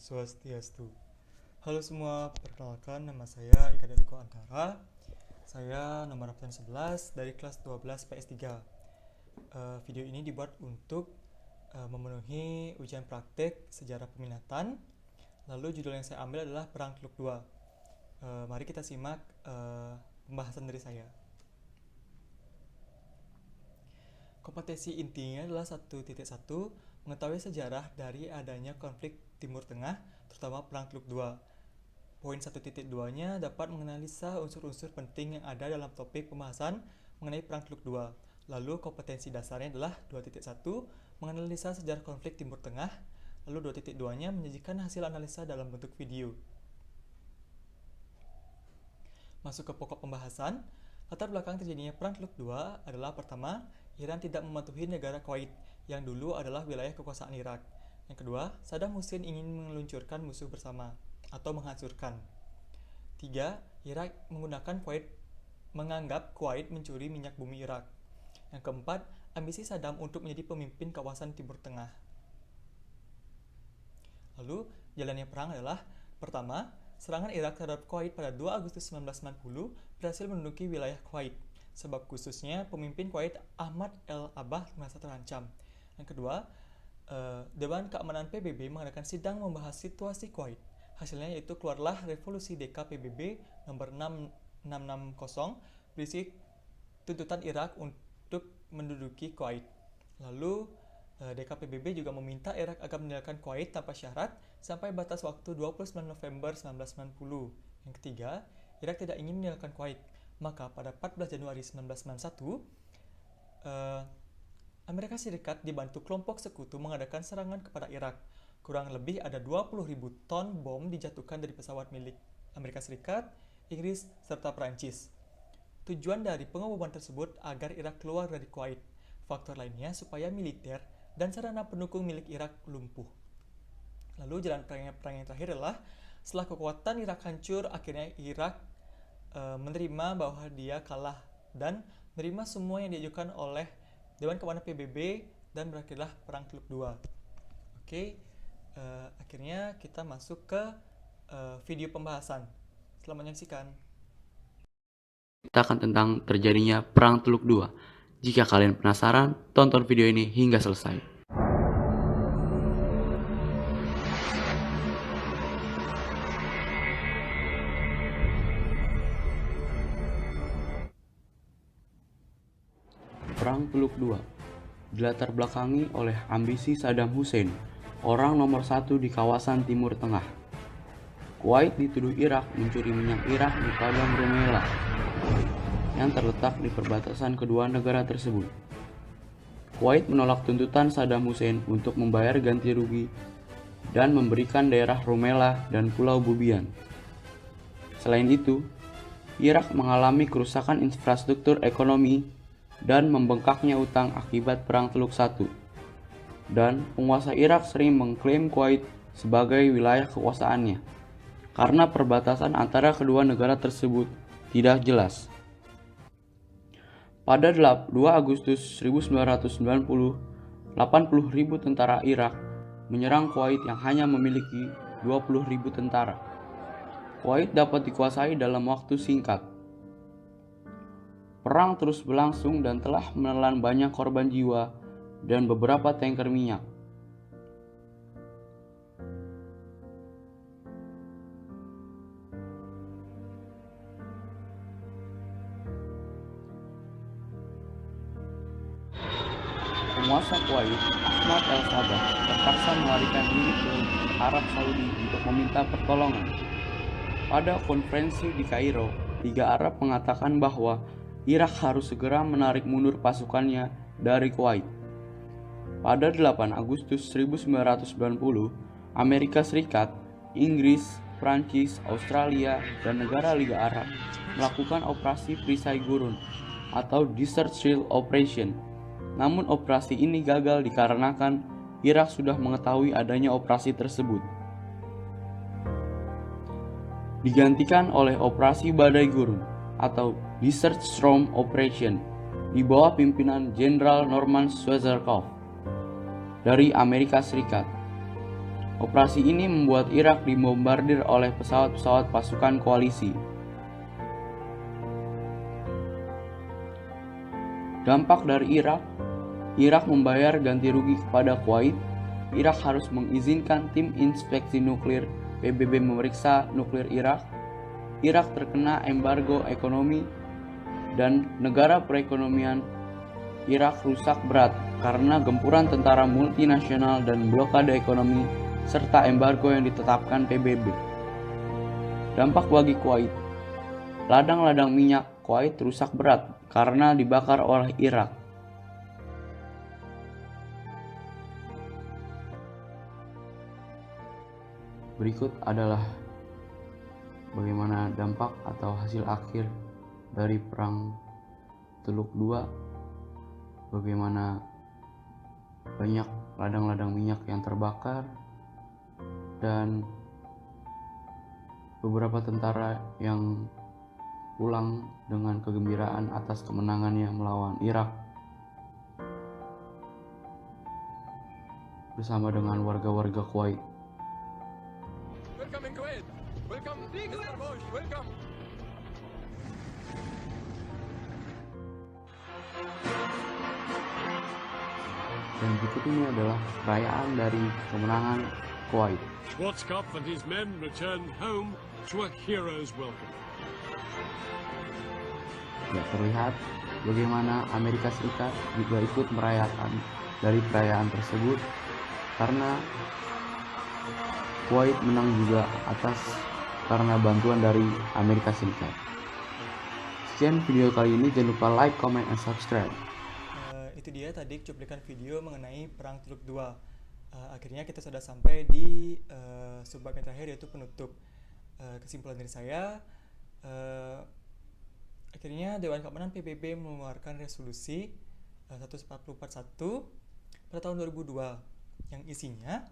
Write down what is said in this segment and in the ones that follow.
Swastiastu. Halo semua, perkenalkan nama saya Ika Deriko Antara. Saya nomor absen 11 dari kelas 12 PS3. Video ini dibuat untuk memenuhi ujian praktek sejarah peminatan. Lalu judul yang saya ambil adalah Perang Teluk II. Mari kita simak pembahasan dari saya. Kompetensi intinya adalah 1.1 mengetahui sejarah dari adanya konflik Timur Tengah, terutama Perang Teluk II. Poin 1.2-nya dapat menganalisa unsur-unsur penting yang ada dalam topik pembahasan mengenai Perang Teluk II. Lalu kompetensi dasarnya adalah 2.1 menganalisa sejarah konflik Timur Tengah. Lalu 2.2-nya menyajikan hasil analisa dalam bentuk video. Masuk ke pokok pembahasan. Latar belakang terjadinya Perang Teluk II adalah pertama, Iran tidak mematuhi negara Kuwait yang dulu adalah wilayah kekuasaan Irak. Yang kedua, Saddam Hussein ingin meluncurkan musuh bersama atau menghancurkan. 3. Irak menganggap Kuwait mencuri minyak bumi Irak. Yang keempat, ambisi Saddam untuk menjadi pemimpin kawasan Timur Tengah. Lalu, jalannya perang adalah pertama, serangan Irak terhadap Kuwait pada 2 Agustus 1990 berhasil menduduki wilayah Kuwait. Sebab khususnya pemimpin Kuwait Ahmad El-Abah merasa terancam. Yang kedua, Dewan Keamanan PBB mengadakan sidang membahas situasi Kuwait. Hasilnya yaitu keluarlah Resolusi DK PBB nomor 6660 berisi tuntutan Irak untuk menduduki Kuwait. Lalu DK PBB juga meminta Irak agar meninggalkan Kuwait tanpa syarat sampai batas waktu 29 November 1990. Yang ketiga, Irak tidak ingin meninggalkan Kuwait. Maka pada 14 Januari 1991, Amerika Serikat dibantu kelompok sekutu mengadakan serangan kepada Irak. Kurang lebih ada 20.000 ton bom dijatuhkan dari pesawat milik Amerika Serikat, Inggris, serta Perancis. Tujuan dari pengeboman tersebut agar Irak keluar dari Kuwait. Faktor lainnya supaya militer dan sarana pendukung milik Irak lumpuh. Lalu jalan perang yang terakhir adalah setelah kekuatan Irak hancur, akhirnya Irak menerima bahwa dia kalah dan menerima semua yang diajukan oleh Dewan Keamanan PBB dan berakhirlah Perang Teluk II. Oke, akhirnya kita masuk ke video pembahasan. Selamat menyaksikan. Ceritakan tentang terjadinya Perang Teluk II. Jika kalian penasaran, tonton video ini hingga selesai. Perang Teluk II dilatar belakangi oleh ambisi Saddam Hussein, orang nomor 1 di kawasan Timur Tengah. Kuwait dituduh Irak mencuri minyak Irak di padang Rumaila yang terletak di perbatasan kedua negara tersebut. Kuwait menolak tuntutan Saddam Hussein untuk membayar ganti rugi dan memberikan daerah Rumaila dan Pulau Bubian. Selain itu, Irak mengalami kerusakan infrastruktur ekonomi dan membengkaknya utang akibat Perang Teluk I. Dan penguasa Irak sering mengklaim Kuwait sebagai wilayah kekuasaannya karena perbatasan antara kedua negara tersebut tidak jelas. Pada 2 Agustus 1990, 80.000 tentara Irak menyerang Kuwait yang hanya memiliki 20.000 tentara. Kuwait dapat dikuasai dalam waktu singkat. Perang terus berlangsung dan telah menelan banyak korban jiwa dan beberapa tanker minyak. Penguasa Kuwait, Ahmad El-Sabah, terpaksa melarikan diri ke Arab Saudi untuk meminta pertolongan. Pada konferensi di Kairo, Liga Arab mengatakan bahwa Irak harus segera menarik mundur pasukannya dari Kuwait. Pada 8 Agustus 1990, Amerika Serikat, Inggris, Prancis, Australia, dan negara Liga Arab melakukan operasi perisai gurun atau Desert Shield Operation. Namun operasi ini gagal dikarenakan Irak sudah mengetahui adanya operasi tersebut. Digantikan oleh operasi Badai Gurun atau Desert Storm Operation di bawah pimpinan Jenderal Norman Schwarzkopf dari Amerika Serikat. Operasi ini membuat Irak dibombardir oleh pesawat-pesawat pasukan koalisi. Dampak dari Irak membayar ganti rugi kepada Kuwait. Irak harus mengizinkan tim inspeksi nuklir PBB memeriksa nuklir Irak. Irak terkena embargo ekonomi dan negara perekonomian Irak rusak berat karena gempuran tentara multinasional dan blokade ekonomi serta embargo yang ditetapkan PBB. Dampak bagi Kuwait. Ladang-ladang minyak Kuwait rusak berat karena dibakar oleh Irak. Berikut adalah bagaimana dampak atau hasil akhir dari Perang Teluk II, bagaimana banyak ladang-ladang minyak yang terbakar, dan beberapa tentara yang pulang dengan kegembiraan atas kemenangannya melawan Irak bersama dengan warga-warga Kuwait. Welcome in Kuwait. Welcome, Mr. Bush. Welcome. Dan berikut ini adalah perayaan dari kemenangan Kuwait. Schwarzkopf and his men returned home to a hero's welcome. Ya, terlihat bagaimana Amerika Serikat juga ikut merayakan dari perayaan tersebut karena Kuwait menang juga karena bantuan dari Amerika Serikat. Sekian video kali ini, jangan lupa like, comment, and subscribe. Itu dia tadi cuplikan video mengenai Perang Teluk II. Akhirnya kita sudah sampai di subbab yang terakhir, yaitu penutup. Kesimpulan dari saya, akhirnya Dewan Keamanan PBB mengeluarkan resolusi 1441 pada tahun 2002 yang isinya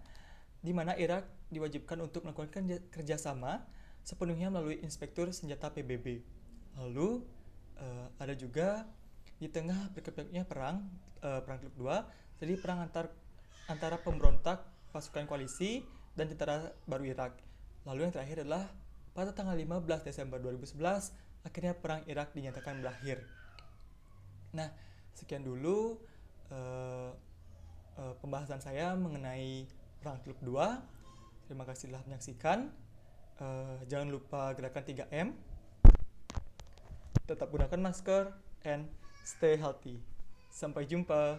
di mana Irak diwajibkan untuk melakukan kerjasama sepenuhnya melalui inspektur senjata PBB. Lalu ada juga di tengah berkepetnya perang Teluk II, jadi perang antara pemberontak pasukan koalisi dan tentara baru Irak. Lalu yang terakhir adalah pada tanggal 15 Desember 2011 akhirnya perang Irak dinyatakan berakhir. Nah, sekian dulu pembahasan saya mengenai Perang Teluk II. Terima kasih telah menyaksikan. Jangan lupa gerakan 3M. Tetap gunakan masker and stay healthy. Sampai jumpa.